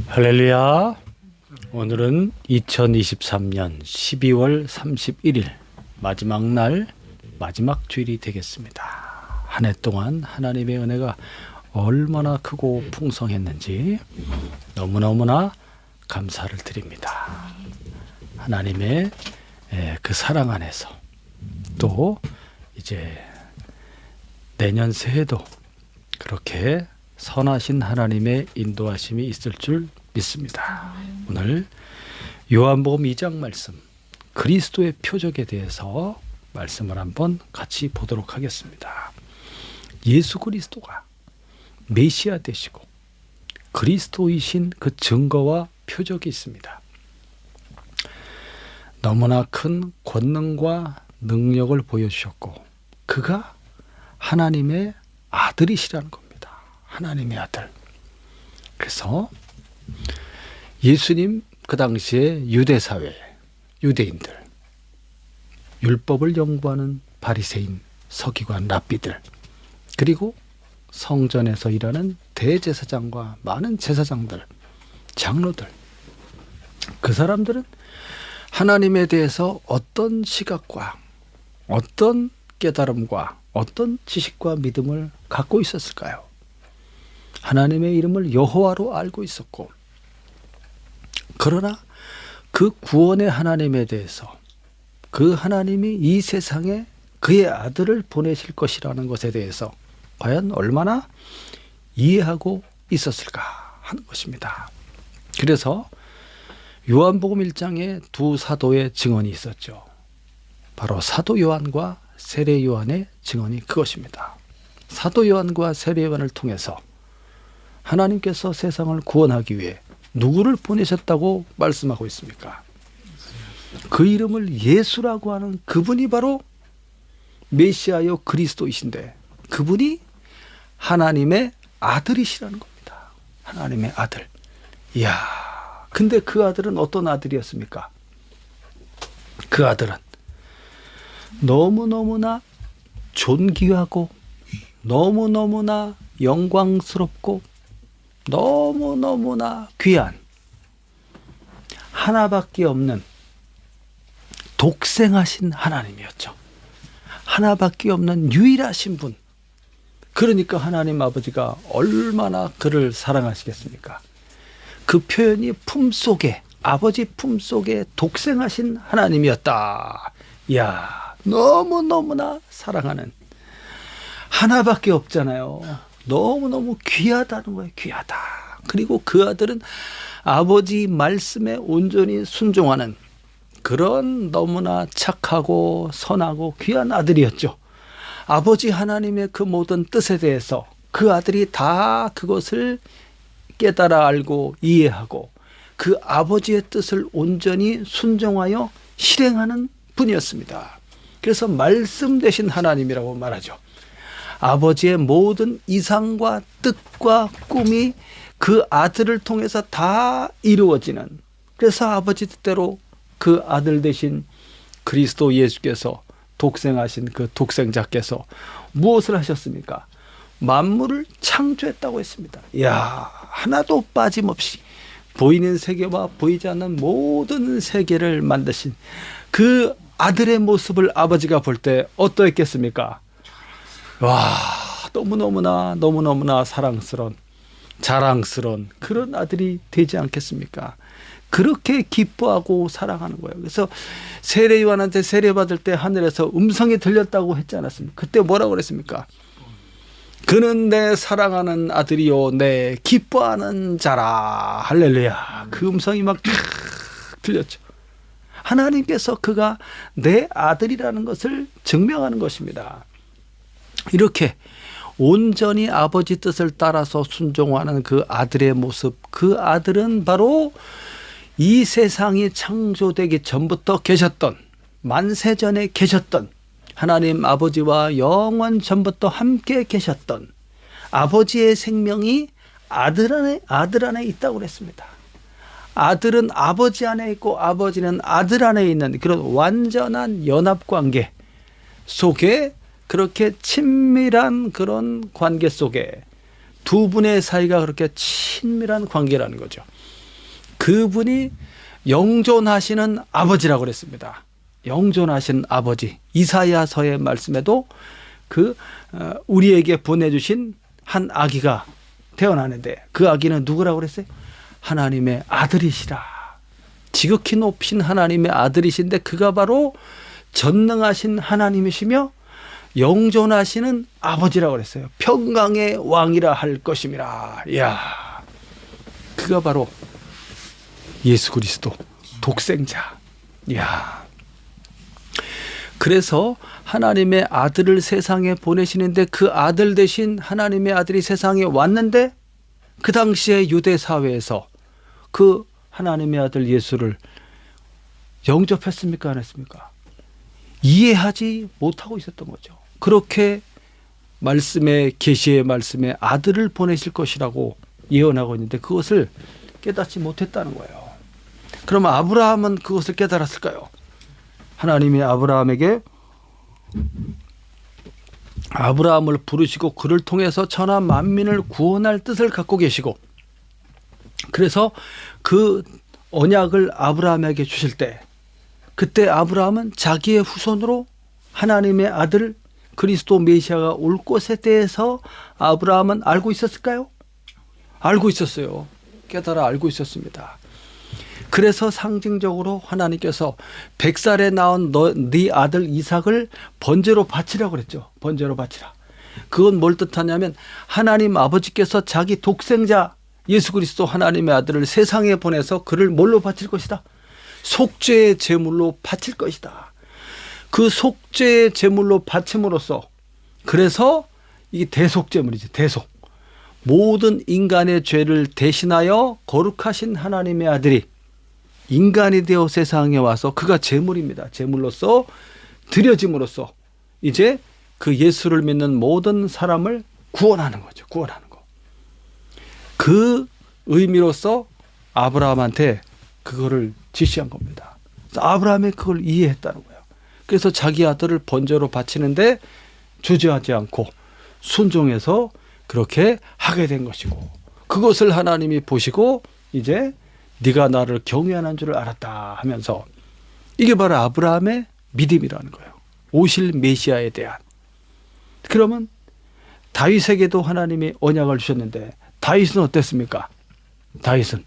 할렐루야. 오늘은 2023년 12월 31일 마지막 날, 마지막 주일이 되겠습니다. 한 해 동안 하나님의 은혜가 얼마나 크고 풍성했는지 너무너무나 감사를 드립니다. 하나님의 그 사랑 안에서 또 이제 내년 새해도 그렇게 선하신 하나님의 인도하심이 있을 줄 믿습니다. 오늘 요한복음 2장 말씀, 그리스도의 표적에 대해서 말씀을 한번 같이 보도록 하겠습니다. 예수 그리스도가 메시아 되시고 그리스도이신 그 증거와 표적이 있습니다. 너무나 큰 권능과 능력을 보여주셨고 그가 하나님의 아들이시라는 겁니다. 하나님의 아들. 그래서 예수님 그 당시에 유대사회, 유대인들, 율법을 연구하는 바리새인, 서기관, 랍비들, 그리고 성전에서 일하는 대제사장과 많은 제사장들, 장로들, 그 사람들은 하나님에 대해서 어떤 시각과 어떤 깨달음과 어떤 지식과 믿음을 갖고 있었을까요? 하나님의 이름을 여호와로 알고 있었고, 그러나 그 구원의 하나님에 대해서, 그 하나님이 이 세상에 그의 아들을 보내실 것이라는 것에 대해서 과연 얼마나 이해하고 있었을까 하는 것입니다. 그래서 요한복음 1장에 두 사도의 증언이 있었죠. 바로 사도 요한과 세례 요한의 증언이 그것입니다. 사도 요한과 세례 요한을 통해서 하나님께서 세상을 구원하기 위해 누구를 보내셨다고 말씀하고 있습니까? 그 이름을 예수라고 하는 그분이 바로 메시아요 그리스도이신데, 그분이 하나님의 아들이시라는 겁니다. 하나님의 아들. 이야, 근데 그 아들은 어떤 아들이었습니까? 그 아들은 너무너무나 존귀하고 너무너무나 영광스럽고 너무너무나 귀한, 하나밖에 없는 독생하신 하나님이었죠. 하나밖에 없는 유일하신 분. 그러니까 하나님 아버지가 얼마나 그를 사랑하시겠습니까? 그 표현이 품속에, 아버지 품속에 독생하신 하나님이었다. 이야, 너무너무나 사랑하는, 하나밖에 없잖아요. 너무너무 귀하다는 거예요. 귀하다. 그리고 그 아들은 아버지 말씀에 온전히 순종하는 그런 너무나 착하고 선하고 귀한 아들이었죠. 아버지 하나님의 그 모든 뜻에 대해서 그 아들이 다 그것을 깨달아 알고 이해하고 그 아버지의 뜻을 온전히 순종하여 실행하는 분이었습니다. 그래서 말씀 되신 하나님이라고 말하죠. 아버지의 모든 이상과 뜻과 꿈이 그 아들을 통해서 다 이루어지는, 그래서 아버지 뜻대로 그 아들 되신 그리스도 예수께서, 독생하신 그 독생자께서 무엇을 하셨습니까? 만물을 창조했다고 했습니다. 이야, 하나도 빠짐없이 보이는 세계와 보이지 않는 모든 세계를 만드신 그 아들의 모습을 아버지가 볼 때 어떠했겠습니까? 와, 너무너무나 사랑스러운, 자랑스러운 그런 아들이 되지 않겠습니까? 그렇게 기뻐하고 사랑하는 거예요. 그래서 세례 요한한테 세례받을 때 하늘에서 음성이 들렸다고 했지 않았습니까? 그때 뭐라고 그랬습니까? 그는 내 사랑하는 아들이요 내 기뻐하는 자라. 할렐루야. 그 음성이 막 들렸죠. 하나님께서 그가 내 아들이라는 것을 증명하는 것입니다. 이렇게 온전히 아버지 뜻을 따라서 순종하는 그 아들의 모습, 그 아들은 바로 이 세상이 창조되기 전부터 계셨던, 만세전에 계셨던 하나님 아버지와 영원 전부터 함께 계셨던 아버지의 생명이 아들 안에 있다고 그랬습니다. 아들은 아버지 안에 있고 아버지는 아들 안에 있는 그런 완전한 연합관계 속에, 그렇게 친밀한 그런 관계 속에 두 분의 사이가 그렇게 친밀한 관계라는 거죠. 그분이 영존하시는 아버지라고 그랬습니다. 영존하신 아버지. 이사야서의 말씀에도 우리에게 보내주신 한 아기가 태어나는데 그 아기는 누구라고 그랬어요? 하나님의 아들이시라. 지극히 높으신 하나님의 아들이신데 그가 바로 전능하신 하나님이시며 영존하시는 아버지라고 그랬어요. 평강의 왕이라 할 것임이라. 이야, 그가 바로 예수 그리스도 독생자. 이야. 그래서 하나님의 아들을 세상에 보내시는데 그 아들 대신 하나님의 아들이 세상에 왔는데 그 당시에 유대 사회에서 그 하나님의 아들 예수를 영접했습니까? 안 했습니까? 이해하지 못하고 있었던 거죠. 그렇게 말씀에 계시의 말씀에 아들을 보내실 것이라고 예언하고 있는데 그것을 깨닫지 못했다는 거예요. 그러면 아브라함은 그것을 깨달았을까요? 하나님이 아브라함을 부르시고 그를 통해서 천하 만민을 구원할 뜻을 갖고 계시고 그래서 그 언약을 아브라함에게 주실 때 그때 아브라함은 자기의 후손으로 하나님의 아들 그리스도 메시아가 올 것에 대해서 아브라함은 알고 있었을까요? 알고 있었어요. 깨달아 알고 있었습니다. 그래서 상징적으로 하나님께서 100살에 낳은 네 아들 이삭을 번제로 바치라고 그랬죠. 번제로 바치라. 그건 뭘 뜻하냐면 하나님 아버지께서 자기 독생자 예수 그리스도 하나님의 아들을 세상에 보내서 그를 뭘로 바칠 것이다? 속죄의 제물로 바칠 것이다. 그 속죄의 제물로 바침으로써 그래서 이게 대속제물이지. 대속. 모든 인간의 죄를 대신하여 거룩하신 하나님의 아들이 인간이 되어 세상에 와서 그가 제물입니다. 제물로서 드려짐으로써 이제 그 예수를 믿는 모든 사람을 구원하는 거죠. 구원하는 거. 그 의미로서 아브라함한테 그거를 지시한 겁니다. 그래서 아브라함이 그걸 이해했다는 거예요. 그래서 자기 아들을 번제로 바치는데 주저하지 않고 순종해서 그렇게 하게 된 것이고 그것을 하나님이 보시고 이제 네가 나를 경외하는 줄을 알았다 하면서 이게 바로 아브라함의 믿음이라는 거예요. 오실 메시아에 대한. 그러면 다윗에게도 하나님이 언약을 주셨는데 다윗은 어땠습니까? 다윗은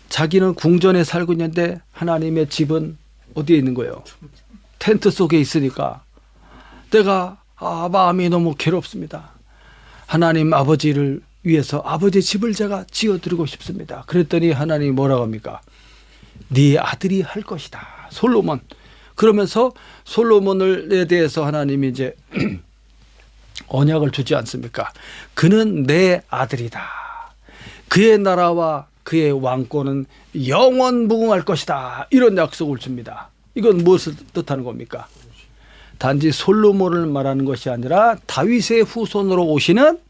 자기는 궁전에 살고 있는데 하나님의 집은 어디에 있는 거예요? 텐트 속에 있으니까 내가 마음이 너무 괴롭습니다. 하나님 아버지를 위해서 아버지의 집을 제가 지어드리고 싶습니다. 그랬더니 하나님이 뭐라고 합니까? 네 아들이 할 것이다. 솔로몬. 그러면서 솔로몬에 대해서 하나님이 이제 언약을 주지 않습니까? 그는 내 아들이다. 그의 나라와 그의 왕권은 영원 무궁할 것이다. 이런 약속을 줍니다. 이건 무엇을 뜻하는 겁니까? 단지 솔로몬을 말하는 것이 아니라 다윗의 후손으로 오시는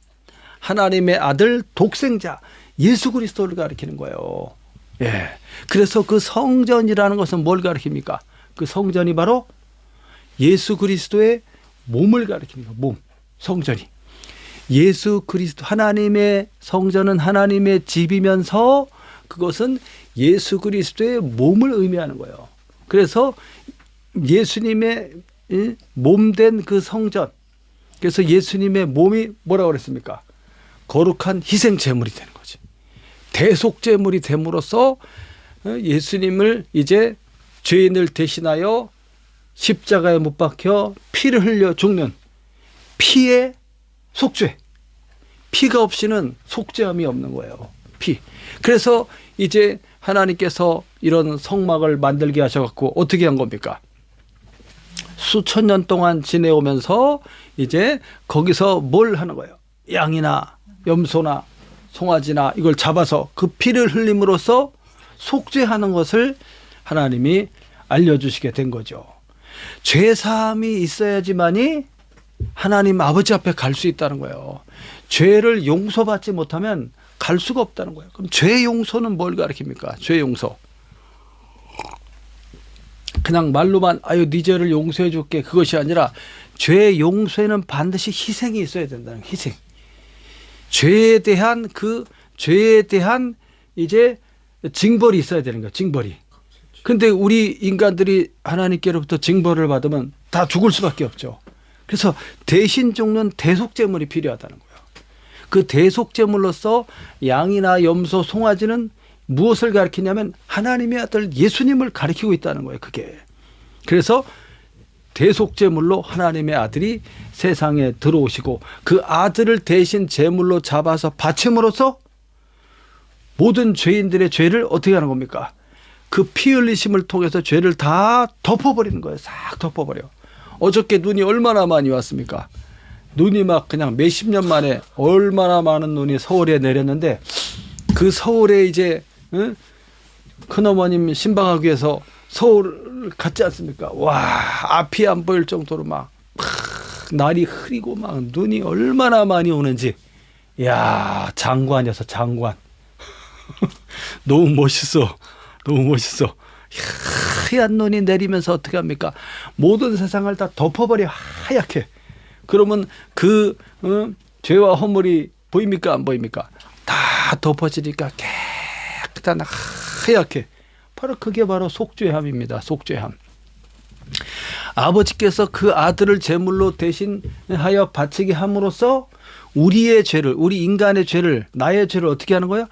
하나님의 아들 독생자 예수 그리스도를 가리키는 거예요. 예. 그래서 그 성전이라는 것은 뭘 가리킵니까? 그 성전이 바로 예수 그리스도의 몸을 가리킵니다. 몸, 성전이. 예수 그리스도 하나님의 성전은 하나님의 집이면서 그것은 예수 그리스도의 몸을 의미하는 거예요. 그래서 예수님의 몸된 그 성전. 그래서 예수님의 몸이 뭐라고 그랬습니까? 거룩한 희생 제물이 되는 거지. 대속 제물이 됨으로써 예수님을 이제 죄인을 대신하여 십자가에 못 박혀 피를 흘려 죽는 피의 속죄. 피가 없이는 속죄함이 없는 거예요. 피. 그래서 이제 하나님께서 이런 성막을 만들게 하셔갖고 어떻게 한 겁니까? 수천 년 동안 지내오면서 이제 거기서 뭘 하는 거예요? 양이나 염소나 송아지나 이걸 잡아서 그 피를 흘림으로써 속죄하는 것을 하나님이 알려주시게 된 거죠. 죄사함이 있어야지만이 하나님 아버지 앞에 갈 수 있다는 거예요. 죄를 용서받지 못하면 갈 수가 없다는 거예요. 그럼 죄 용서는 뭘 가리킵니까? 죄 용서. 그냥 말로만 아유 네 죄를 용서해 줄게 그것이 아니라 죄 용서에는 반드시 희생이 있어야 된다는 거예요. 희생. 죄에 대한 이제 징벌이 있어야 되는 거예요. 징벌이. 근데 우리 인간들이 하나님께로부터 징벌을 받으면 다 죽을 수밖에 없죠. 그래서 대신 죽는 대속제물이 필요하다는 거예요. 그 대속제물로서 양이나 염소, 송아지는 무엇을 가리키냐면 하나님의 아들 예수님을 가리키고 있다는 거예요. 그게. 그래서 대속제물로 하나님의 아들이 세상에 들어오시고 그 아들을 대신 제물로 잡아서 바침으로써 모든 죄인들의 죄를 어떻게 하는 겁니까? 그 피 흘리심을 통해서 죄를 다 덮어버리는 거예요. 싹 덮어버려. 어저께 눈이 얼마나 많이 왔습니까? 눈이 막 그냥 몇십 년 만에 얼마나 많은 눈이 서울에 내렸는데 그 서울에 이제 큰어머님 신방하기 위해서 서울 갔지 않습니까? 와, 앞이 안 보일 정도로 막 날이 흐리고 막 눈이 얼마나 많이 오는지. 야, 장관이어서 장관. 너무 멋있어. 너무 멋있어. 하얀 눈이 내리면서 어떻게 합니까? 모든 세상을 다 덮어버려 하얗게. 그러면 그 죄와 허물이 보입니까? 안 보입니까? 다 덮어지니까 깨끗한 하얗게. 그게 바로 속죄함입니다. 속죄함. 아버지께서 그 아들을 제물로 대신하여 바치게 함으로써 우리의 죄를, 우리 인간의 죄를, 나의 죄를 어떻게 하는 거예요?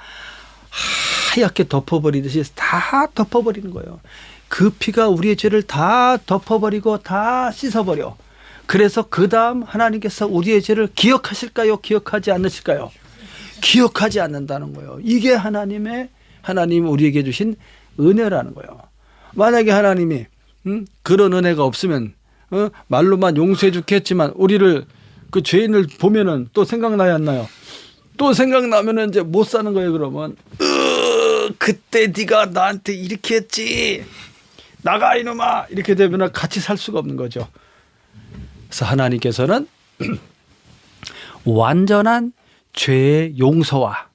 하얗게 덮어버리듯이 다 덮어버리는 거예요. 그 피가 우리의 죄를 다 덮어버리고 다 씻어버려. 그래서 그 다음 하나님께서 우리의 죄를 기억하실까요? 기억하지 않으실까요? 기억하지 않는다는 거예요. 이게 하나님 우리에게 주신 은혜라는 거예요. 만약에 하나님이 그런 은혜가 없으면 말로만 용서해 주겠지만 우리를 그 죄인을 보면은 또 생각나야 안 나요? 또 생각나면은 이제 못 사는 거예요. 그러면 그때 네가 나한테 이렇게 했지. 나가 이놈아. 이렇게 되면 같이 살 수가 없는 거죠. 그래서 하나님께서는 완전한 죄의 용서와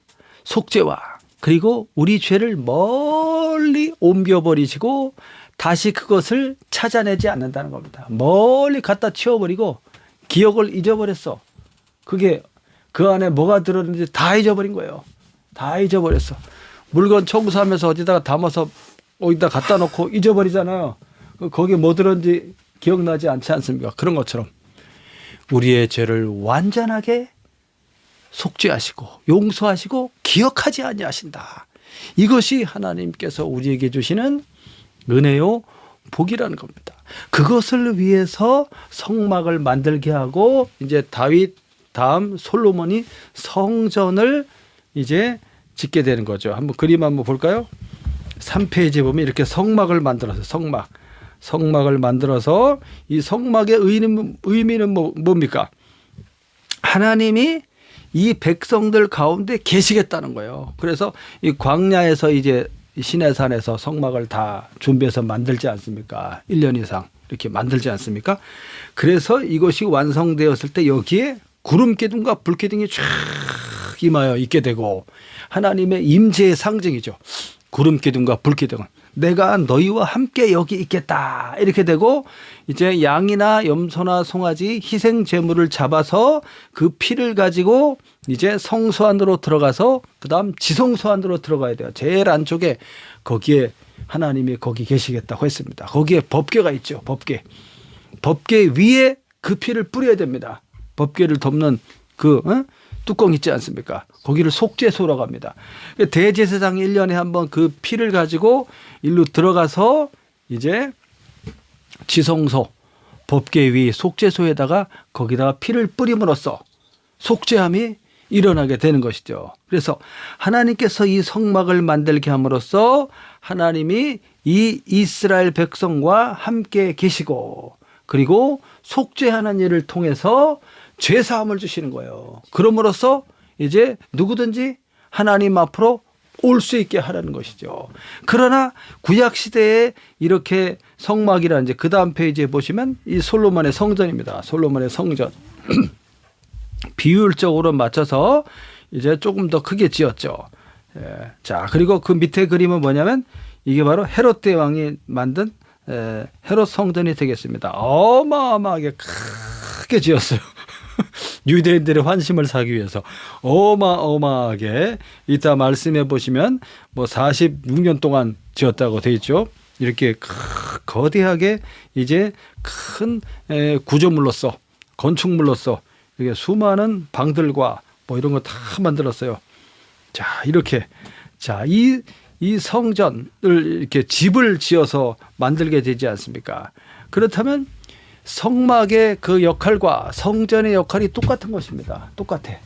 속죄와 그리고 우리 죄를 멀리 옮겨버리시고 다시 그것을 찾아내지 않는다는 겁니다. 멀리 갖다 치워버리고 기억을 잊어버렸어. 그게 그 안에 뭐가 들었는지 다 잊어버린 거예요. 다 잊어버렸어. 물건 청소하면서 어디다가 담아서 어디다 갖다 놓고 잊어버리잖아요. 거기에 뭐 들었는지 기억나지 않지 않습니까? 그런 것처럼 우리의 죄를 완전하게 속죄하시고 용서하시고 기억하지 아니하신다. 이것이 하나님께서 우리에게 주시는 은혜요 복이라는 겁니다. 그것을 위해서 성막을 만들게 하고 이제 다윗 다음 솔로몬이 성전을 이제 짓게 되는 거죠. 한번 그림 한번 볼까요? 3페이지에 보면 이렇게 성막을 만들어서 성막을 만들어서 이 성막의 의미는 뭡니까? 하나님이 이 백성들 가운데 계시겠다는 거예요. 그래서 이 광야에서 이제 시내산에서 성막을 다 준비해서 만들지 않습니까? 1년 이상 이렇게 만들지 않습니까? 그래서 이것이 완성되었을 때 여기에 구름 기둥과 불 기둥이 쫙 임하여 있게 되고 하나님의 임재의 상징이죠. 구름 기둥과 불 기둥은 내가 너희와 함께 여기 있겠다 이렇게 되고 이제 양이나 염소나 송아지 희생 제물을 잡아서 그 피를 가지고 이제 성소 안으로 들어가서 그다음 지성소 안으로 들어가야 돼요. 제일 안쪽에 거기에 하나님이 거기 계시겠다고 했습니다. 거기에 법궤가 있죠. 법궤 위에 그 피를 뿌려야 됩니다. 법궤를 덮는 그 뚜껑 있지 않습니까? 거기를 속죄소라고 합니다. 대제사장이 1년에 한번 그 피를 가지고 일로 들어가서 이제 지성소 법궤 위 속죄소에다가 거기다가 피를 뿌림으로써 속죄함이 일어나게 되는 것이죠. 그래서 하나님께서 이 성막을 만들게 함으로써 하나님이 이 이스라엘 백성과 함께 계시고 그리고 속죄하는 일을 통해서 죄사함을 주시는 거예요. 그럼으로써 이제 누구든지 하나님 앞으로 올 수 있게 하라는 것이죠. 그러나 구약 시대에 이렇게 성막이라 이제 그 다음 페이지에 보시면 이 솔로몬의 성전입니다. 솔로몬의 성전. 비율적으로 맞춰서 이제 조금 더 크게 지었죠. 예. 자, 그리고 그 밑에 그림은 뭐냐면 이게 바로 헤롯 대왕이 만든 헤롯 성전이 되겠습니다. 어마어마하게 크게 지었어요. 유대인들의 환심을 사기 위해서 어마어마하게 이따 말씀해 보시면 뭐 46년 동안 지었다고 돼 있죠. 이렇게 거대하게 이제 큰 구조물로서 건축물로서 이렇게 수많은 방들과 뭐 이런 거 다 만들었어요. 자, 이렇게 이 성전을 이렇게 집을 지어서 만들게 되지 않습니까? 그렇다면 성막의 그 역할과 성전의 역할이 똑같은 것입니다. 똑같아.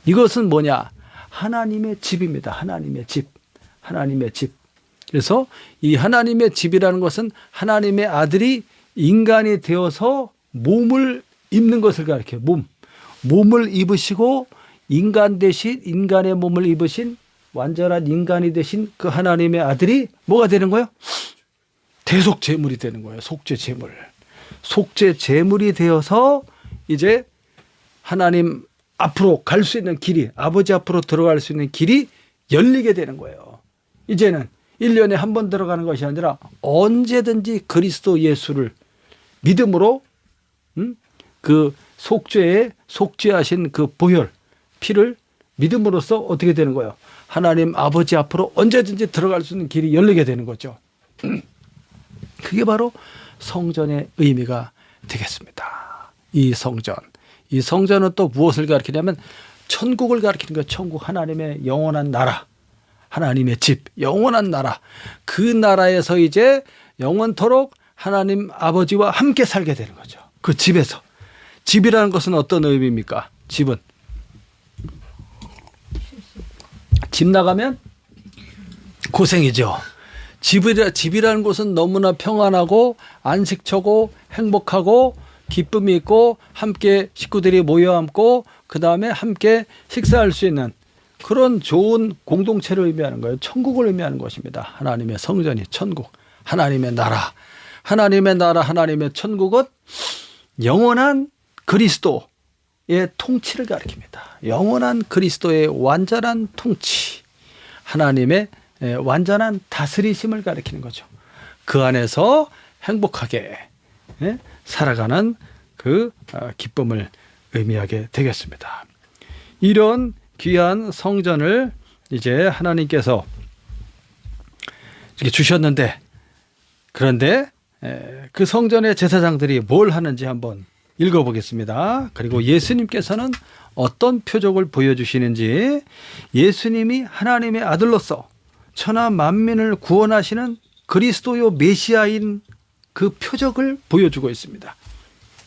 이것은 뭐냐? 하나님의 집입니다. 하나님의 집. 하나님의 집. 그래서 이 하나님의 집이라는 것은 하나님의 아들이 인간이 되어서 몸을 입는 것을 가리켜요. 몸을 입으시고 인간 대신 인간의 몸을 입으신 완전한 인간이 되신 그 하나님의 아들이 뭐가 되는 거예요? 대속제물이 되는 거예요. 속죄제물. 속죄제물이 되어서 이제 하나님 앞으로 갈 수 있는 길이, 아버지 앞으로 들어갈 수 있는 길이 열리게 되는 거예요. 이제는 1년에 한 번 들어가는 것이 아니라 언제든지 그리스도 예수를 믿음으로 그 속죄하신 그 보혈, 피를 믿음으로써 어떻게 되는 거예요? 하나님 아버지 앞으로 언제든지 들어갈 수 있는 길이 열리게 되는 거죠. 그게 바로 성전의 의미가 되겠습니다. 이 성전은 또 무엇을 가리키냐면 천국을 가리키는 거예요. 천국, 하나님의 영원한 나라, 하나님의 집, 영원한 나라. 그 나라에서 이제 영원토록 하나님 아버지와 함께 살게 되는 거죠. 그 집에서. 집이라는 것은 어떤 의미입니까? 집은 집 나가면 고생이죠. 집이라는 곳은 너무나 평안하고 안식처고 행복하고 기쁨이 있고 함께 식구들이 모여 앉고 그 다음에 함께 식사할 수 있는 그런 좋은 공동체를 의미하는 거예요. 천국을 의미하는 것입니다. 하나님의 성전이 천국, 하나님의 나라, 하나님의 천국은 영원한 그리스도의 통치를 가리킵니다. 영원한 그리스도의 완전한 통치, 하나님의 완전한 다스리심을 가리키는 거죠. 그 안에서 행복하게 살아가는 그 기쁨을 의미하게 되겠습니다. 이런 귀한 성전을 이제 하나님께서 이렇게 주셨는데, 그런데 그 성전의 제사장들이 뭘 하는지 한번 읽어보겠습니다. 그리고 예수님께서는 어떤 표적을 보여주시는지, 예수님이 하나님의 아들로서 천하 만민을 구원하시는 그리스도요 메시아인 그 표적을 보여주고 있습니다.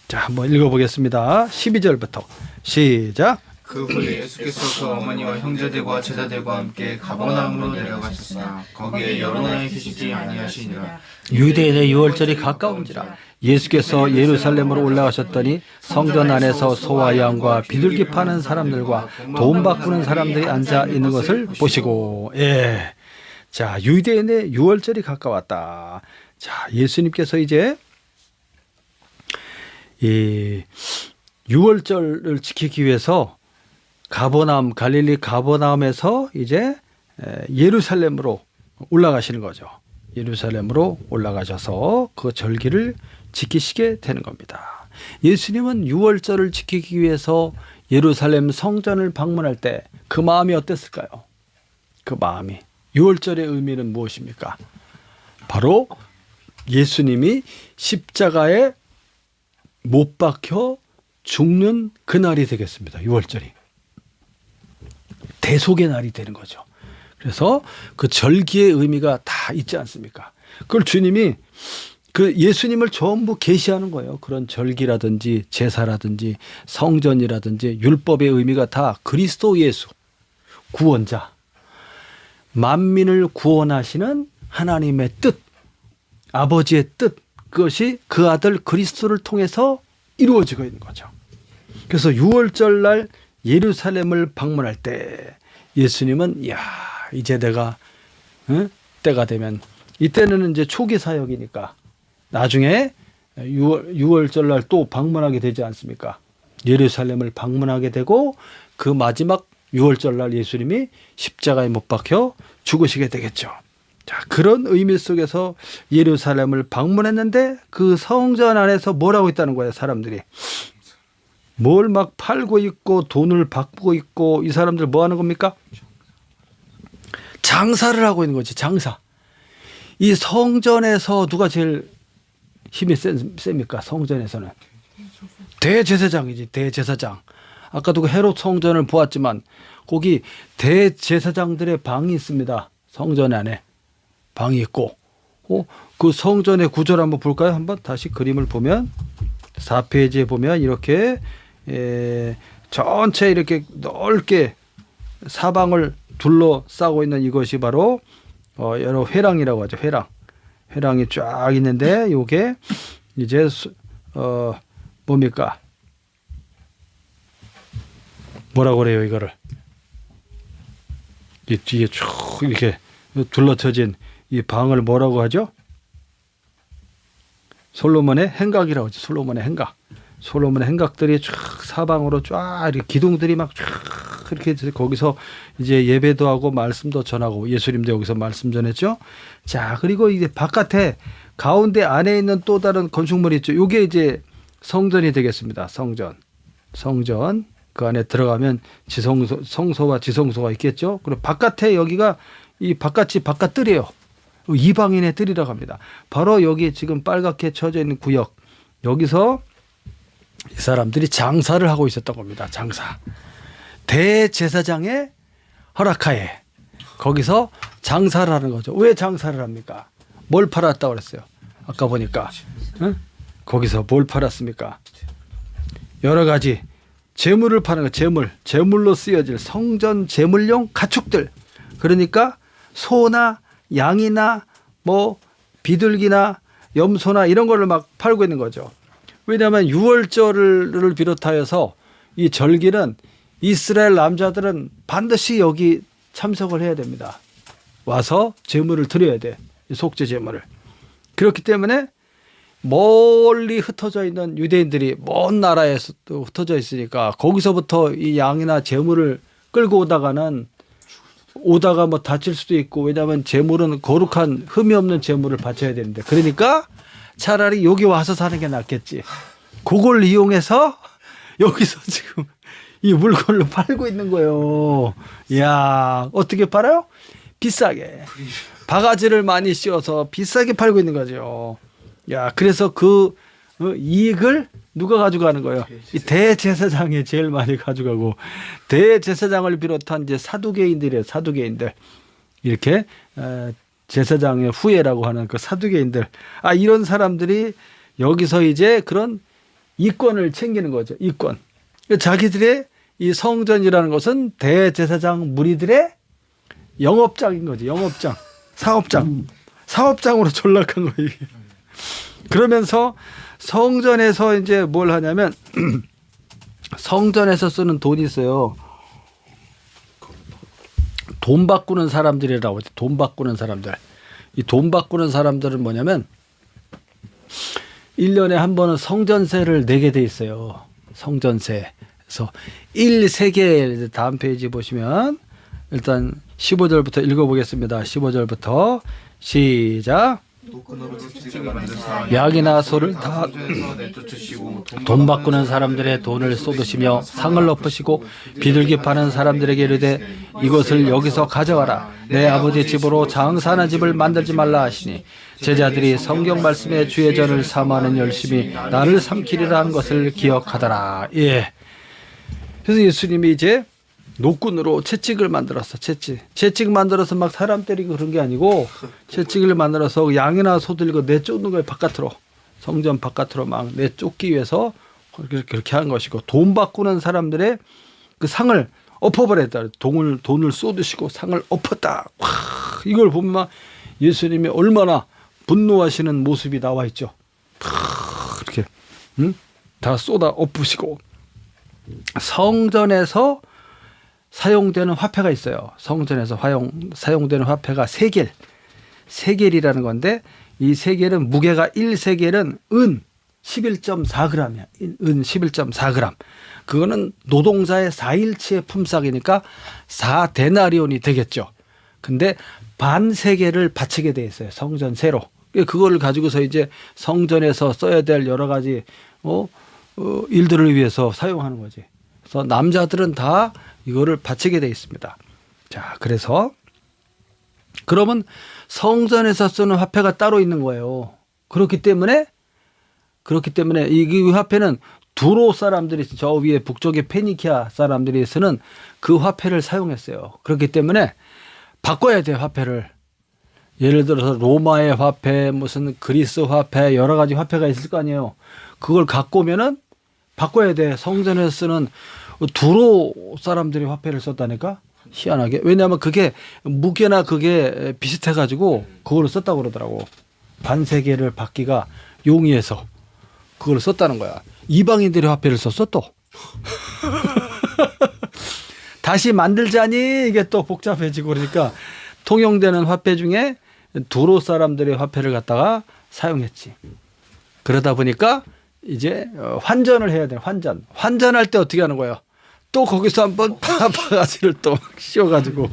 자, 한번 읽어보겠습니다. 12절부터 시작. 그 후에 예수께서 그 어머니와 형제들과 제자들과 함께 가버나움으로 내려가셨으나 거기에 여러 나라에 계시지 아니하시니라. 유대인의 유월절이 가까운지라 예수께서 예루살렘으로 올라가셨더니 성전 안에서 소와 양과 비둘기 파는 사람들과 돈 바꾸는 사람들이 앉아 있는 것을 보시고, 자, 유대인의 유월절이 가까웠다. 자, 예수님께서 이제 이 유월절을 지키기 위해서 갈릴리 가버나움에서 이제 예루살렘으로 올라가시는 거죠. 예루살렘으로 올라가셔서 그 절기를 지키시게 되는 겁니다. 예수님은 유월절을 지키기 위해서 예루살렘 성전을 방문할 때 그 마음이 어땠을까요? 그 마음이, 유월절의 의미는 무엇입니까? 바로 예수님이 십자가에 못 박혀 죽는 그날이 되겠습니다. 유월절이 대속의 날이 되는 거죠. 그래서 그 절기의 의미가 다 있지 않습니까? 그걸 주님이 그 예수님을 전부 계시하는 거예요. 그런 절기라든지 제사라든지 성전이라든지 율법의 의미가 다 그리스도 예수, 구원자, 만민을 구원하시는 하나님의 뜻, 아버지의 뜻, 그것이 그 아들 그리스도를 통해서 이루어지고 있는 거죠. 그래서 유월절 날 예루살렘을 방문할 때 예수님은 이제 내가 때가 되면, 이때는 이제 초기 사역이니까 나중에 유월절 날 또 방문하게 되지 않습니까? 예루살렘을 방문하게 되고 그 마지막 유월절 날 예수님이 십자가에 못 박혀 죽으시게 되겠죠. 자, 그런 의미 속에서 예루살렘을 방문했는데 그 성전 안에서 뭘 하고 있다는 거예요, 사람들이? 뭘 막 팔고 있고 돈을 바꾸고 있고 이 사람들 뭐 하는 겁니까? 장사를 하고 있는 거지. 장사. 이 성전에서 누가 제일 힘이 셉니까? 성전에서는 대제사장이지. 대제사장. 아까도 그 헤롯 성전을 보았지만 거기 대제사장들의 방이 있습니다. 성전 안에 방이 있고 그 성전의 구조를 한번 볼까요? 한번 다시 그림을 보면 4페이지에 보면 이렇게 전체 이렇게 넓게 사방을 둘러싸고 있는 이것이 바로 여러 회랑이라고 하죠. 회랑이 쫙 있는데 요게 이제 뭡니까? 뭐라고 그래요 이거를? 이 뒤에 쭉 이렇게 둘러쳐진 이 방을 뭐라고 하죠? 솔로몬의 행각이라고 하죠. 솔로몬의 행각. 솔로몬의 행각들이 쫙 사방으로 쫙 이렇게 기둥들이 막 쫙 이렇게 거기서 이제 예배도 하고 말씀도 전하고 예수님도 여기서 말씀 전했죠. 자, 그리고 이제 바깥에 가운데 안에 있는 또 다른 건축물이 있죠. 이게 이제 성전이 되겠습니다. 성전. 그 안에 들어가면 성소와 지성소가 있겠죠. 그리고 바깥에 여기가 이 바깥이 바깥뜰이에요. 이방인의 뜰이라고 합니다. 바로 여기 지금 빨갛게 쳐져 있는 구역. 여기서 이 사람들이 장사를 하고 있었던 겁니다. 장사. 대제사장의 허락하에 거기서 장사를 하는 거죠. 왜 장사를 합니까? 뭘 팔았다고 그랬어요? 아까 보니까. 응? 거기서 뭘 팔았습니까? 여러 가지 재물을 파는 거. 재물로 쓰여질 성전 재물용 가축들. 그러니까 소나 양이나 뭐 비둘기나 염소나 이런 거를 막 팔고 있는 거죠. 왜냐하면 유월절을 비롯하여서 이 절기는 이스라엘 남자들은 반드시 여기 참석을 해야 됩니다. 와서 제물을 드려야 돼. 속죄 제물을. 그렇기 때문에 멀리 흩어져 있는 유대인들이 먼 나라에서 또 흩어져 있으니까 거기서부터 이 양이나 제물을 끌고 오다가 뭐 다칠 수도 있고, 왜냐하면 제물은 거룩한 흠이 없는 제물을 바쳐야 되는데, 그러니까 차라리 여기 와서 사는 게 낫겠지. 그걸 이용해서 여기서 지금 이 물건을 팔고 있는 거예요. 이야, 어떻게 팔아요? 비싸게. 바가지를 많이 씌워서 비싸게 팔고 있는 거죠. 야, 그래서 그 이익을 누가 가져가는 거예요? 이 대제사장이 제일 많이 가져가고, 대제사장을 비롯한 이제 사두개인들이에요. 사두개인들. 이렇게 제사장의 후예라고 하는 그 사두개인들. 아, 이런 사람들이 여기서 이제 그런 이권을 챙기는 거죠. 이권. 자기들의 이 성전이라는 것은 대제사장 무리들의 영업장인 거죠. 영업장. 사업장으로 전락한 거예요. 이게. 그러면서 성전에서 이제 뭘 하냐면 성전에서 쓰는 돈이 있어요. 돈 바꾸는 사람들이라고 하죠. 돈 바꾸는 사람들. 이 돈 바꾸는 사람들은 뭐냐면 1년에 한 번은 성전세를 내게 돼 있어요. 성전세. 그래서 1세겔, 다음 페이지 보시면 일단 15절부터 읽어보겠습니다. 15절부터 시작. 양이나 소를 다 돈 바꾸는 사람들의 돈을 쏟으시며 상을 엎으시고 비둘기 파는 사람들에게 이르되 이것을 여기서 가져가라. 내 아버지 집으로 장사하는 집을 만들지 말라 하시니 제자들이 성경 말씀에 주의 전을 삼하는 열심히 나를 삼키리라 한 것을 기억하더라. 예. 그래서 예수님이 이제 노끈으로 채찍을 만들었어. 채찍 만들어서 막 사람 때리고 그런 게 아니고 채찍을 만들어서 양이나 소 들고 내쫓는 거예요. 바깥으로. 성전 바깥으로 막 내쫓기 위해서 그렇게 한 것이고, 돈 바꾸는 사람들의 그 상을 엎어버렸다. 돈을 쏟으시고 상을 엎었다. 와, 이걸 보면 막 예수님이 얼마나 분노하시는 모습이 나와 있죠. 이렇게 다 쏟아 엎으시고. 성전에서 사용되는 화폐가 있어요. 성전에서 사용되는 화폐가 세겔이라는 건데, 이 세겔은 무게가 1세겔은 은 11.4g이야. 은 11.4g. 그거는 노동자의 4일치의 품삯이니까 4데나리온이 되겠죠. 근데 반 세겔을 바치게 돼 있어요. 성전세로. 그거를 가지고서 이제 성전에서 써야 될 여러 가지 일들을 위해서 사용하는 거지. 그래서 남자들은 다 이거를 바치게 돼 있습니다. 자, 그래서 그러면 성전에서 쓰는 화폐가 따로 있는 거예요. 그렇기 때문에 이 화폐는 두로 사람들이 저 위에 북쪽의 페니키아 사람들이 쓰는 그 화폐를 사용했어요. 그렇기 때문에 바꿔야 돼요, 화폐를. 예를 들어서 로마의 화폐, 무슨 그리스 화폐, 여러 가지 화폐가 있을 거 아니에요. 그걸 갖고 오면은 바꿔야 돼. 성전에서 쓰는 두로 사람들이 화폐를 썼다니까? 희한하게. 왜냐하면 그게 무게나 그게 비슷해가지고 그걸 썼다고 그러더라고. 반세계를 받기가 용이해서 그걸 썼다는 거야. 이방인들의 화폐를 썼어 또. 다시 만들자니 이게 또 복잡해지고 그러니까 통용되는 화폐 중에 두로 사람들의 화폐를 갖다가 사용했지. 그러다 보니까 이제 환전을 해야 돼. 환전할 때 어떻게 하는 거예요? 또 거기서 한번 바가지를 또 씌워가지고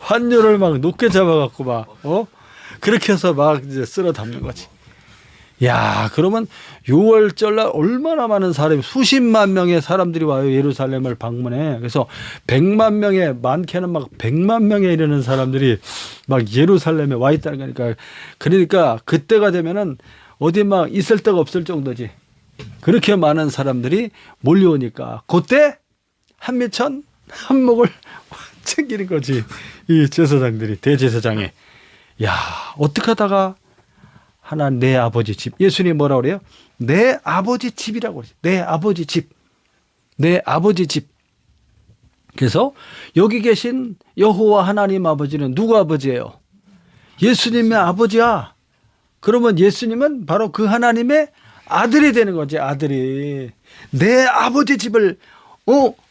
환율을 막 높게 잡아갖고 막 그렇게 해서 막 이제 쓸어 담는 거지. 야, 그러면 6월절 날 얼마나 많은 사람이 수십만 명의 사람들이 와요. 예루살렘을 방문해. 그래서 100만 명의 많게는 막 100만 명에 이르는 사람들이 막 예루살렘에 와 있다는 거니까. 그러니까 그때가 되면은 어디 막 있을 데가 없을 정도지. 그렇게 많은 사람들이 몰려오니까 그때 한미천 한몫을 챙기는 거지. 이 제사장들이 대제사장이. 야, 어떻게 하다가 하나 내 아버지 집. 예수님이 뭐라고 그래요? 내 아버지 집이라고 그래요. 내 아버지 집. 내 아버지 집. 그래서 여기 계신 여호와 하나님 아버지는 누구 아버지예요? 예수님의 아버지야. 그러면 예수님은 바로 그 하나님의 아들이 되는 거지. 아들이. 내 아버지 집을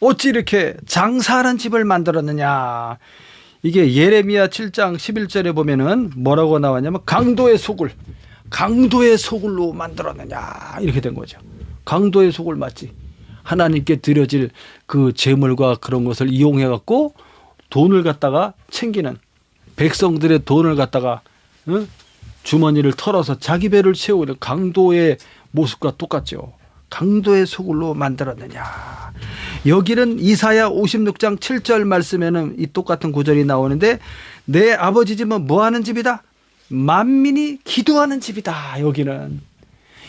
어찌 이렇게 장사하는 집을 만들었느냐. 이게 예레미야 7장 11절에 보면은 뭐라고 나왔냐면 강도의 소굴로 만들었느냐 이렇게 된 거죠. 강도의 소굴 맞지. 하나님께 드려질 그 재물과 그런 것을 이용해 갖고 돈을 갖다가 챙기는 백성들의 돈을 갖다가 주머니를 털어서 자기 배를 채우는 강도의 모습과 똑같죠. 강도의 소굴로 만들었느냐. 여기는 이사야 56장 7절 말씀에는 이 똑같은 구절이 나오는데 내 아버지 집은 뭐하는 집이다? 만민이 기도하는 집이다. 여기는.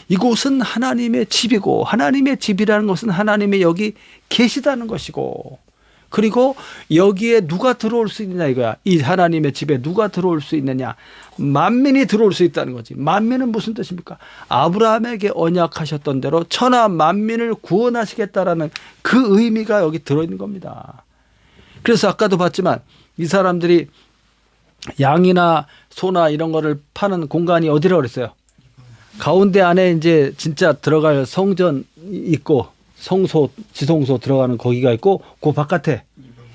이곳은 하나님의 집이고 하나님의 집이라는 것은 하나님의 여기 계시다는 것이고 그리고 여기에 누가 들어올 수 있느냐 이거야. 이 하나님의 집에 누가 들어올 수 있느냐. 만민이 들어올 수 있다는 거지. 만민은 무슨 뜻입니까? 아브라함에게 언약하셨던 대로 천하 만민을 구원하시겠다라는 그 의미가 여기 들어있는 겁니다. 그래서 아까도 봤지만 이 사람들이 양이나 소나 이런 거를 파는 공간이 어디라고 그랬어요? 가운데 안에 이제 진짜 들어갈 성전 있고 성소, 지성소 들어가는 거기가 있고 그 바깥에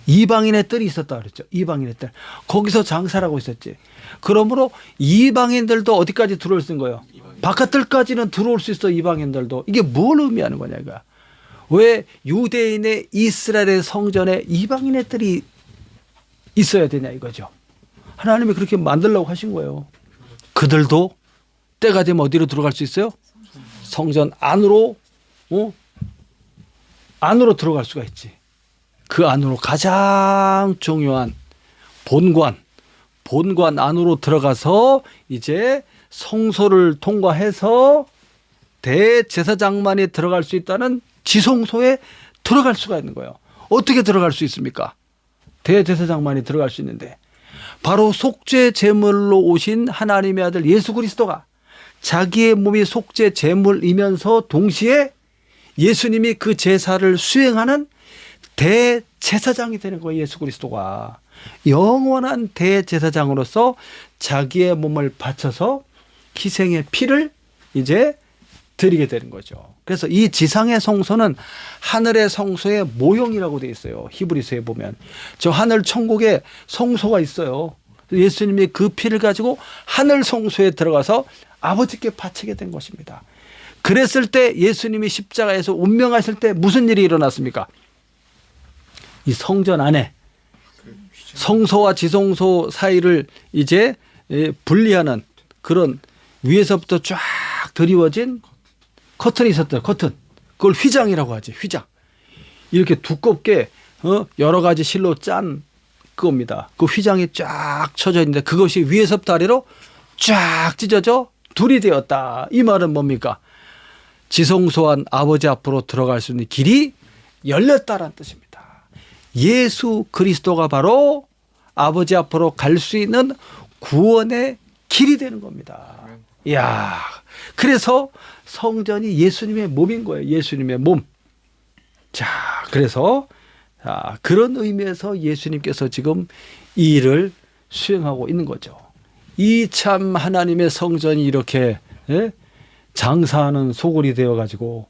이방인의 뜰이 있었다 그랬죠. 이방인의 뜰. 거기서 장사를 하고 있었지. 그러므로 이방인들도 어디까지 들어올 수 있는 거예요? 바깥뜰까지는 들어올 수 있어. 이방인들도. 이게 뭘 의미하는 거냐 이거. 왜 유대인의 이스라엘의 성전에 이방인의 뜰이 있어야 되냐 이거죠. 하나님이 그렇게 만들려고 하신 거예요. 그들도 때가 되면 어디로 들어갈 수 있어요? 성전 안으로 안으로 들어갈 수가 있지. 그 안으로 가장 중요한 본관 안으로 들어가서 이제 성소를 통과해서 대제사장만이 들어갈 수 있다는 지성소에 들어갈 수가 있는 거예요. 어떻게 들어갈 수 있습니까? 대제사장만이 들어갈 수 있는데 바로 속죄 제물로 오신 하나님의 아들 예수 그리스도가 자기의 몸이 속죄 제물이면서 동시에 예수님이 그 제사를 수행하는 대제사장이 되는 거예요. 예수 그리스도가 영원한 대제사장으로서 자기의 몸을 바쳐서 희생의 피를 이제 드리게 되는 거죠. 그래서 이 지상의 성소는 하늘의 성소의 모형이라고 되어 있어요. 히브리서에 보면 저 하늘 천국에 성소가 있어요. 예수님이 그 피를 가지고 하늘 성소에 들어가서 아버지께 바치게 된 것입니다. 그랬을 때 예수님이 십자가에서 운명하실 때 무슨 일이 일어났습니까? 이 성전 안에 성소와 지성소 사이를 이제 분리하는 그런 위에서부터 쫙 드리워진 커튼이 있었어요. 커튼. 그걸 휘장이라고 하지. 휘장. 이렇게 두껍게 여러 가지 실로 짠 그겁니다. 그 휘장이 쫙 쳐져 있는데 그것이 위에서부터 아래로 쫙 찢어져 둘이 되었다. 이 말은 뭡니까? 지성소한 아버지 앞으로 들어갈 수 있는 길이 열렸다라는 뜻입니다. 예수 그리스도가 바로 아버지 앞으로 갈 수 있는 구원의 길이 되는 겁니다. 이야, 그래서 성전이 예수님의 몸인 거예요. 예수님의 몸. 자, 그래서 그런 의미에서 예수님께서 지금 이 일을 수행하고 있는 거죠. 이 참 하나님의 성전이 이렇게 장사하는 소굴이 되어가지고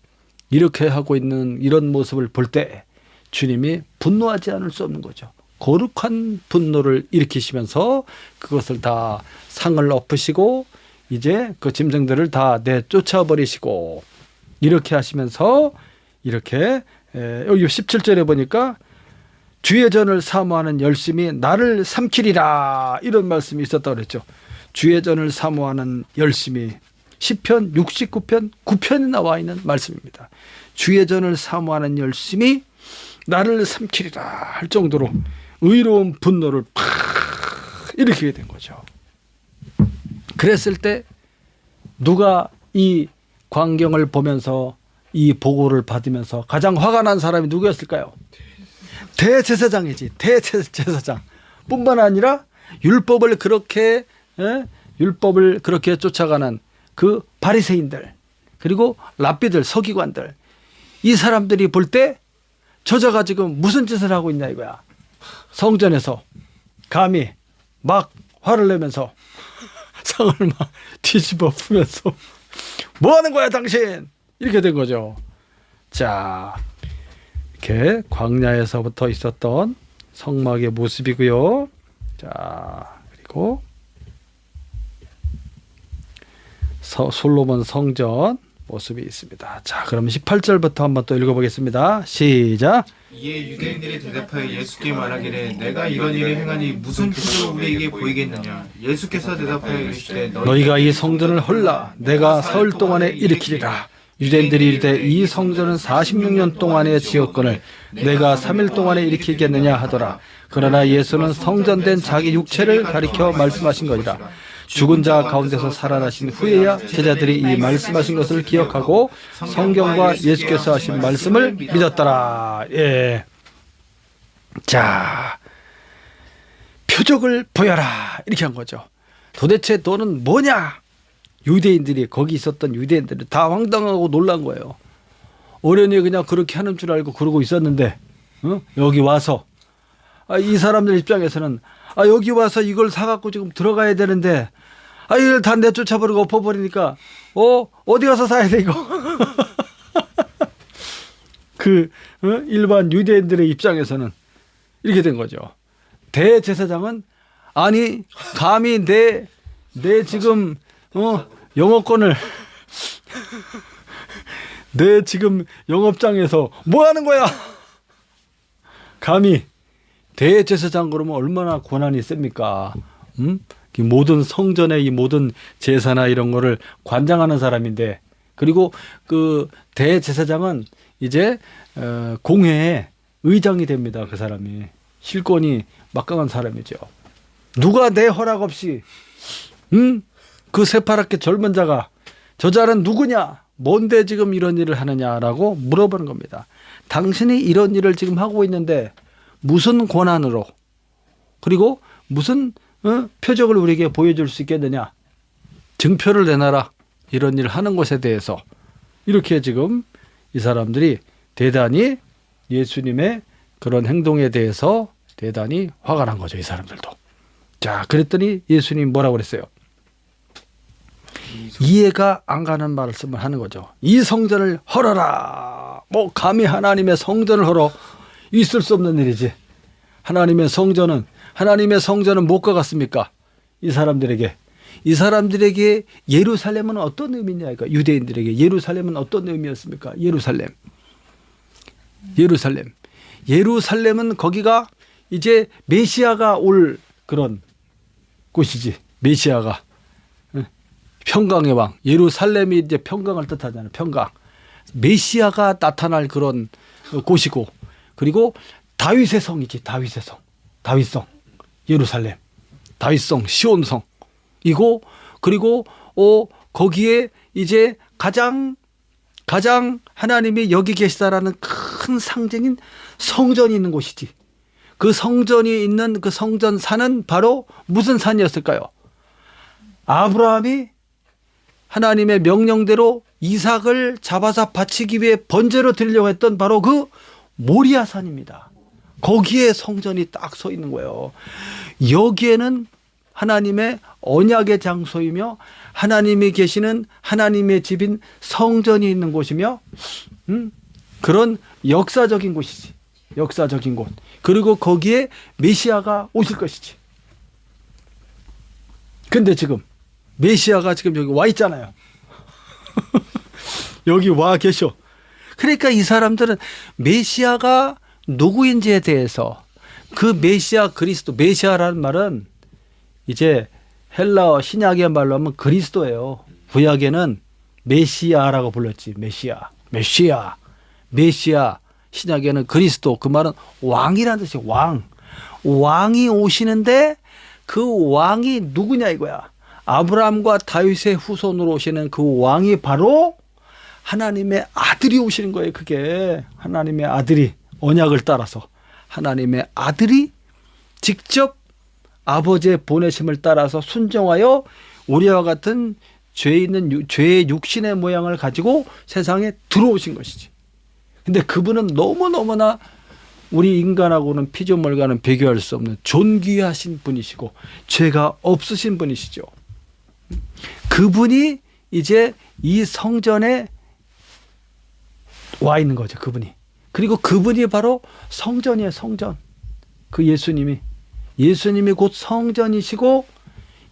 이렇게 하고 있는 이런 모습을 볼 때 주님이 분노하지 않을 수 없는 거죠. 거룩한 분노를 일으키시면서 그것을 다 상을 엎으시고 이제 그 짐승들을 다 내쫓아 버리시고 이렇게 하시면서 이렇게 여기 17절에 보니까 주의 전을 사모하는 열심이 나를 삼키리라 이런 말씀이 있었다고 그랬죠. 주의 전을 사모하는 열심이 시편 69편 9편에 나와 있는 말씀입니다. 주의 전을 사모하는 열심이 나를 삼키리라 할 정도로 의로운 분노를 팍 일으키게 된 거죠. 그랬을 때 누가 이 광경을 보면서 이 보고를 받으면서 가장 화가 난 사람이 누구였을까요? 대제사장이지. 대제사장 뿐만 아니라 율법을 그렇게 쫓아가는 그 바리새인들 그리고 랍비들 서기관들 이 사람들이 볼 때 저자가 지금 무슨 짓을 하고 있냐 이거야. 성전에서 감히 막 화를 내면서 상을 막 뒤집어 풀면서 뭐 하는 거야 당신 이렇게 된 거죠. 자, 이렇게 광야에서부터 있었던 성막의 모습이고요. 자, 그리고 솔로몬 성전 모습이 있습니다. 자, 그럼 18절부터 한번 또 읽어보겠습니다. 시작. 이에 유대인들이 대답하여 예수께 말하기를 내가 이런 일을 행하니 무슨 표적을 우리에게 보이겠느냐. 예수께서 대답하여 이르시되 너희가 이 성전을 헐라 내가 사흘 동안에 일으키리라. 유대인들이 이르되 이 성전은 46년 동안의 지었건을 내가 3일 동안에 일으키겠느냐 하더라. 그러나 예수는 성전된 자기 육체를 가리켜 말씀하신 것이라. 죽은 자 가운데서 살아나신 후에야 제자들이 이 말씀하신 것을 기억하고 성경과 예수께서 하신 말씀을 믿었더라. 예. 자, 표적을 보여라 이렇게 한 거죠. 도대체 너는 뭐냐? 유대인들이 거기 있었던 유대인들이 다 황당하고 놀란 거예요. 어련히 그냥 그렇게 하는 줄 알고 그러고 있었는데 여기 와서 이 사람들 입장에서는 여기 와서 이걸 사갖고 지금 들어가야 되는데 이걸 다 내쫓아버리고 엎어버리니까 어디 가서 사야 돼 이거. 일반 유대인들의 입장에서는 이렇게 된 거죠. 대제사장은 아니 감히 내 지금 영업권을 내 지금 영업장에서 뭐 하는 거야? 감히 대제사장 그러면 얼마나 권한이 셉니까? 이 모든 성전의 이 모든 제사나 이런 거를 관장하는 사람인데 그리고 그 대제사장은 이제 공회의 의장이 됩니다. 그 사람이 실권이 막강한 사람이죠. 누가 내 허락 없이 그 새파랗게 젊은 자가 저 자는 누구냐? 뭔데 지금 이런 일을 하느냐라고 물어보는 겁니다. 당신이 이런 일을 지금 하고 있는데 무슨 권한으로 그리고 무슨 표적을 우리에게 보여줄 수 있겠느냐? 증표를 내놔라. 이런 일을 하는 것에 대해서 이렇게 지금 이 사람들이 대단히 예수님의 그런 행동에 대해서 대단히 화가 난 거죠. 이 사람들도. 자, 그랬더니 예수님이 뭐라고 그랬어요? 이해가 안 가는 말씀을 하는 거죠. 이 성전을 헐어라. 뭐 감히 하나님의 성전을 헐어. 있을 수 없는 일이지. 하나님의 성전은 뭐가 같습니까? 이 사람들에게 예루살렘은 어떤 의미냐? 그러니까 유대인들에게 예루살렘은 어떤 의미였습니까? 예루살렘은 거기가 이제 메시아가 올 그런 곳이지. 메시아가 평강의 왕. 예루살렘이 이제 평강을 뜻하잖아요. 평강. 메시아가 나타날 그런 곳이고, 그리고 다윗의 성이지. 다윗의 성, 다윗성, 예루살렘, 다윗성, 시온성 이고, 그리고 거기에 이제 가장 하나님이 여기 계시다라는 큰 상징인 성전이 있는 곳이지. 그 성전이 있는 그 성전산은 바로 무슨 산이었을까요? 아브라함이 하나님의 명령대로 이삭을 잡아서 바치기 위해 번제로 드리려고 했던 바로 그 모리아산입니다. 거기에 성전이 딱 서 있는 거예요. 여기에는 하나님의 언약의 장소이며 하나님이 계시는 하나님의 집인 성전이 있는 곳이며 그런 역사적인 곳이지. 역사적인 곳. 그리고 거기에 메시아가 오실 것이지. 근데 지금 메시아가 지금 여기 와 있잖아요. 여기 와 계셔. 그러니까 이 사람들은 메시아가 누구인지에 대해서, 그 메시아 그리스도, 메시아라는 말은 이제 헬라어 신약의 말로 하면 그리스도예요. 구약에는 메시아라고 불렀지. 메시아. 신약에는 그리스도, 그 말은 왕이라는 뜻이에요. 왕이 오시는데 그 왕이 누구냐 이거야. 아브라함과 다윗의 후손으로 오시는 그 왕이 바로 하나님의 아들이 오시는 거예요. 그게 하나님의 아들이, 언약을 따라서 하나님의 아들이 직접 아버지의 보내심을 따라서 순종하여 우리와 같은 죄의 육신의 모양을 가지고 세상에 들어오신 것이지. 근데 그분은 너무너무나 우리 인간하고는 피조물과는 비교할 수 없는 존귀하신 분이시고 죄가 없으신 분이시죠. 그분이 이제 이 성전에 와 있는 거죠. 그분이. 그리고 그분이 바로 성전이에요. 성전. 그 예수님이 곧 성전이시고,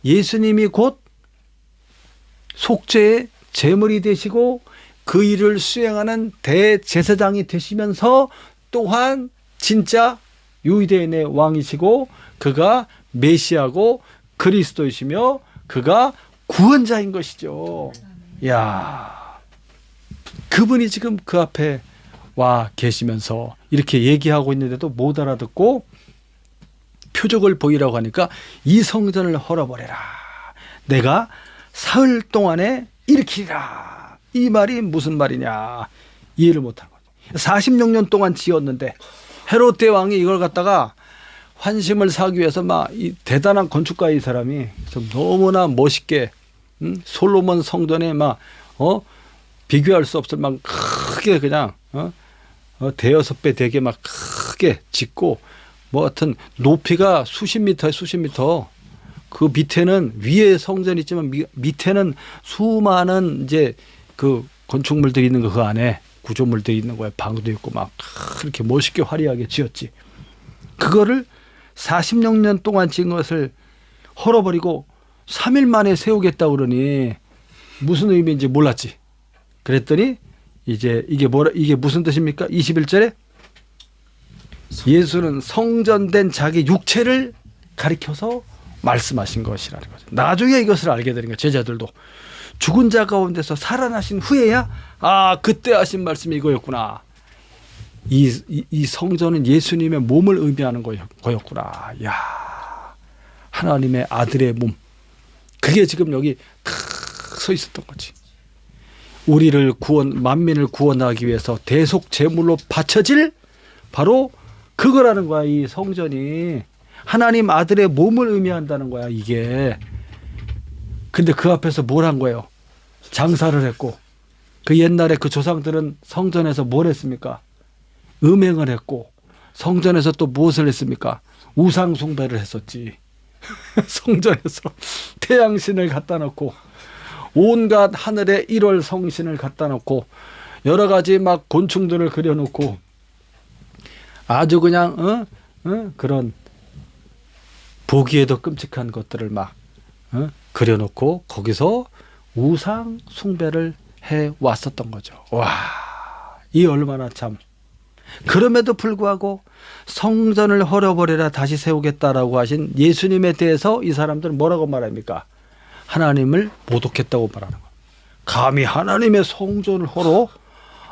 예수님이 곧 속죄의 제물이 되시고, 그 일을 수행하는 대제사장이 되시면서 또한 진짜 유대인의 왕이시고, 그가 메시아고 그리스도이시며 그가 구원자인 것이죠. 야, 그분이 지금 그 앞에 와 계시면서 이렇게 얘기하고 있는데도 못 알아듣고 표적을 보이라고 하니까 이 성전을 헐어버려라. 내가 사흘 동안에 일으키리라. 이 말이 무슨 말이냐. 이해를 못하는 거죠. 46년 동안 지었는데 헤롯 대왕이 이걸 갖다가 환심을 사기 위해서 막 이 대단한 건축가의 이 사람이 좀 너무나 멋있게 솔로몬 성전에 막 비교할 수 없을 막 크게 그냥 대여섯 배 되게 막 크게 짓고, 뭐 하여튼 높이가 수십 미터. 그 밑에는 위에 성전이 있지만 밑에는 수많은 이제 그 건축물들이 있는 거, 그 안에 구조물들이 있는 거야. 방도 있고 막 그렇게 멋있게 화려하게 지었지. 그거를 46년 동안 지은 것을 헐어버리고 3일 만에 세우겠다 그러니 무슨 의미인지 몰랐지. 그랬더니 이제 이게 무슨 뜻입니까? 21절에 예수는 성전된 자기 육체를 가리켜서 말씀하신 것이라는 거죠. 나중에 이것을 알게 되는 거예요. 제자들도 죽은 자 가운데서 살아나신 후에야 그때 하신 말씀이 이거였구나. 이 성전은 예수님의 몸을 의미하는 거였구나. 야, 하나님의 아들의 몸. 그게 지금 여기 서 있었던 거지. 우리를 만민을 구원하기 위해서 대속 제물로 바쳐질 바로 그거라는 거야. 이 성전이 하나님 아들의 몸을 의미한다는 거야. 이게. 근데 그 앞에서 뭘 한 거예요? 장사를 했고, 그 옛날에 그 조상들은 성전에서 뭘 했습니까? 음행을 했고, 성전에서 또 무엇을 했습니까? 우상 숭배를 했었지. 성전에서 태양신을 갖다 놓고, 온갖 하늘의 1월 성신을 갖다 놓고, 여러 가지 막 곤충들을 그려놓고, 아주 그냥 그런 보기에도 끔찍한 것들을 막 그려놓고 거기서 우상 숭배를 해 왔었던 거죠. 와, 이 얼마나 참. 그럼에도 불구하고 성전을 헐어버려라 다시 세우겠다라고 하신 예수님에 대해서 이 사람들은 뭐라고 말합니까? 하나님을 모독했다고 말하는 거예요. 감히 하나님의 성전을 헐어?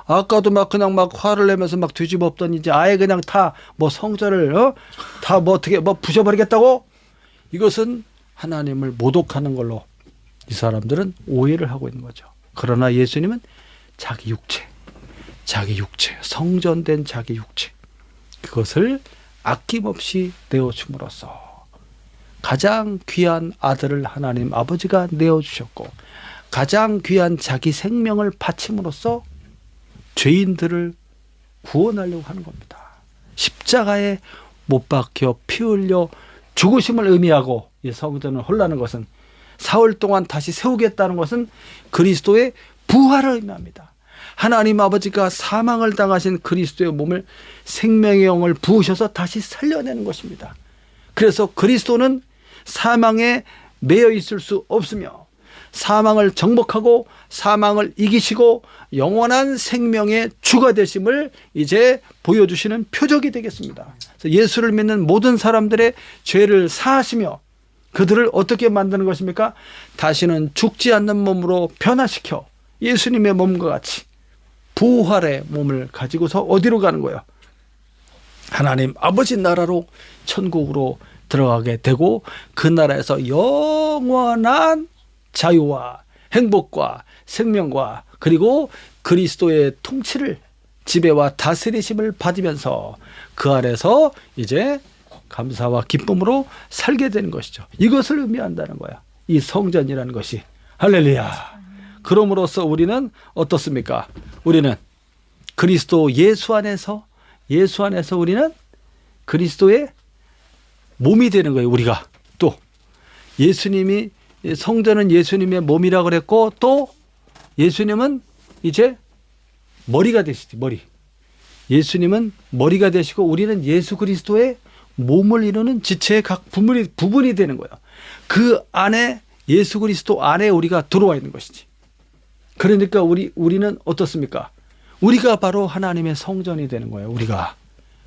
아까도 막 그냥 막 화를 내면서 막 뒤집었더니 이제 아예 그냥 다 뭐 성전을 다 뭐 어떻게 뭐 부셔버리겠다고? 이것은 하나님을 모독하는 걸로 이 사람들은 오해를 하고 있는 거죠. 그러나 예수님은 자기 육체, 성전된 자기 육체, 그것을 아낌없이 내어줌으로써 가장 귀한 아들을 하나님 아버지가 내어주셨고 가장 귀한 자기 생명을 바침으로써 죄인들을 구원하려고 하는 겁니다. 십자가에 못 박혀 피 흘려 죽으심을 의미하고 이 성전을 헐라는 것은 사흘 동안 다시 세우겠다는 것은 그리스도의 부활을 의미합니다. 하나님 아버지가 사망을 당하신 그리스도의 몸을 생명의 영을 부으셔서 다시 살려내는 것입니다. 그래서 그리스도는 사망에 매여 있을 수 없으며 사망을 정복하고 사망을 이기시고 영원한 생명의 주가 되심을 이제 보여주시는 표적이 되겠습니다. 예수를 믿는 모든 사람들의 죄를 사하시며 그들을 어떻게 만드는 것입니까? 다시는 죽지 않는 몸으로 변화시켜 예수님의 몸과 같이 부활의 몸을 가지고서 어디로 가는 거예요? 하나님 아버지 나라로 천국으로 들어가게 되고 그 나라에서 영원한 자유와 행복과 생명과 그리고 그리스도의 통치를 지배와 다스리심을 받으면서 그 아래서 이제 감사와 기쁨으로 살게 되는 것이죠. 이것을 의미한다는 거야. 이 성전이라는 것이. 할렐루야. 그럼으로써 우리는 어떻습니까? 우리는 그리스도 예수 안에서 우리는 그리스도의 몸이 되는 거예요. 우리가 또 예수님이 성전은 예수님의 몸이라고 그랬고 또 예수님은 이제 머리가 되시지. 머리. 예수님은 머리가 되시고 우리는 예수 그리스도의 몸을 이루는 지체의 각 부분이 되는 거예요. 그 안에 예수 그리스도 안에 우리가 들어와 있는 것이지. 그러니까 우리는 어떻습니까? 우리가 바로 하나님의 성전이 되는 거예요. 우리가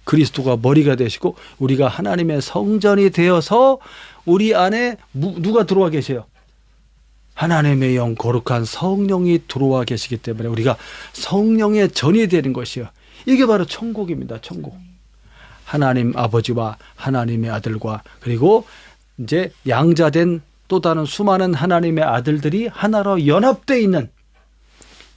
그리스도가 머리가 되시고 우리가 하나님의 성전이 되어서 우리 안에 누가 들어와 계세요? 하나님의 영 거룩한 성령이 들어와 계시기 때문에 우리가 성령의 전이 되는 것이요. 이게 바로 천국입니다. 천국. 하나님 아버지와 하나님의 아들과 그리고 이제 양자된 또 다른 수많은 하나님의 아들들이 하나로 연합되어 있는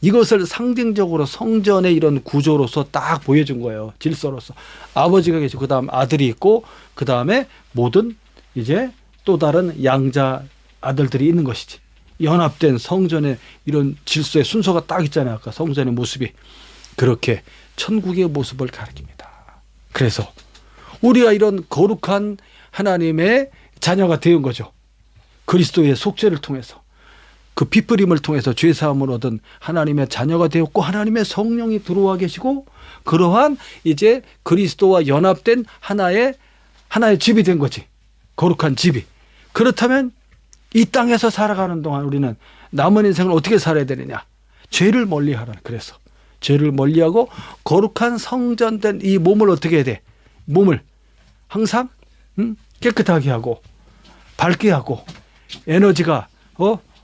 이것을 상징적으로 성전의 이런 구조로서 딱 보여준 거예요. 질서로서. 아버지가 계시고 그 다음 아들이 있고 그 다음에 모든 이제 또 다른 양자 아들들이 있는 것이지. 연합된 성전의 이런 질서의 순서가 딱 있잖아요. 아까 성전의 모습이. 그렇게 천국의 모습을 가리킵니다. 그래서 우리가 이런 거룩한 하나님의 자녀가 되은 거죠. 그리스도의 속죄를 통해서. 그 핏부림을 통해서 죄사함을 얻은 하나님의 자녀가 되었고 하나님의 성령이 들어와 계시고 그러한 이제 그리스도와 연합된 하나의 집이 된 거지. 거룩한 집이. 그렇다면 이 땅에서 살아가는 동안 우리는 남은 인생을 어떻게 살아야 되느냐. 죄를 멀리하라. 그래서 죄를 멀리하고 거룩한 성전된 이 몸을 어떻게 해야 돼? 몸을 항상 깨끗하게 하고 밝게 하고 에너지가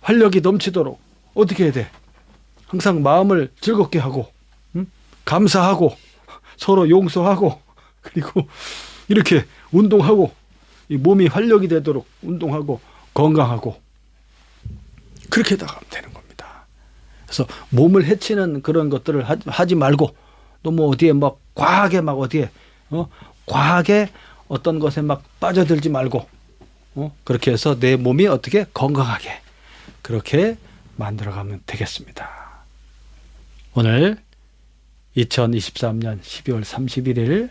활력이 넘치도록 어떻게 해야 돼? 항상 마음을 즐겁게 하고 감사하고 서로 용서하고 그리고 이렇게 운동하고 이 몸이 활력이 되도록 운동하고 건강하고 그렇게 나가면 되는 겁니다. 그래서 몸을 해치는 그런 것들을 하지 말고 너무 어디에 막 과하게 막 어디에 과하게 어떤 것에 막 빠져들지 말고 그렇게 해서 내 몸이 어떻게 건강하게 그렇게 만들어가면 되겠습니다. 오늘 2023년 12월 31일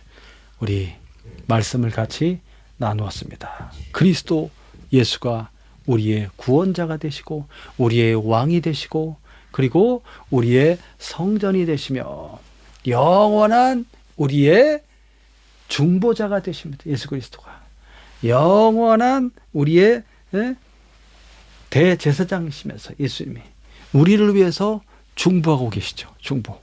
우리 말씀을 같이 나누었습니다. 그리스도 예수가 우리의 구원자가 되시고 우리의 왕이 되시고 그리고 우리의 성전이 되시며 영원한 우리의 중보자가 되십니다. 예수 그리스도가 영원한 우리의 대제사장이시면서 예수님이 우리를 위해서 중보하고 계시죠. 중보.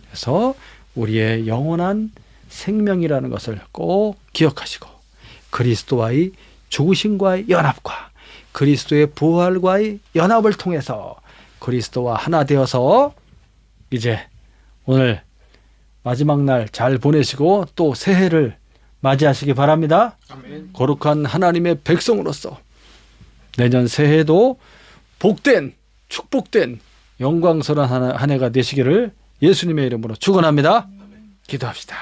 그래서 우리의 영원한 생명이라는 것을 꼭 기억하시고 그리스도와의 죽으심과의 연합과 그리스도의 부활과의 연합을 통해서 그리스도와 하나 되어서 이제 오늘 마지막 날 잘 보내시고 또 새해를 맞이하시기 바랍니다. 아멘. 거룩한 하나님의 백성으로서 내년 새해도 복된 축복된 영광스러운 한 해가 되시기를 예수님의 이름으로 축원합니다. 기도합시다.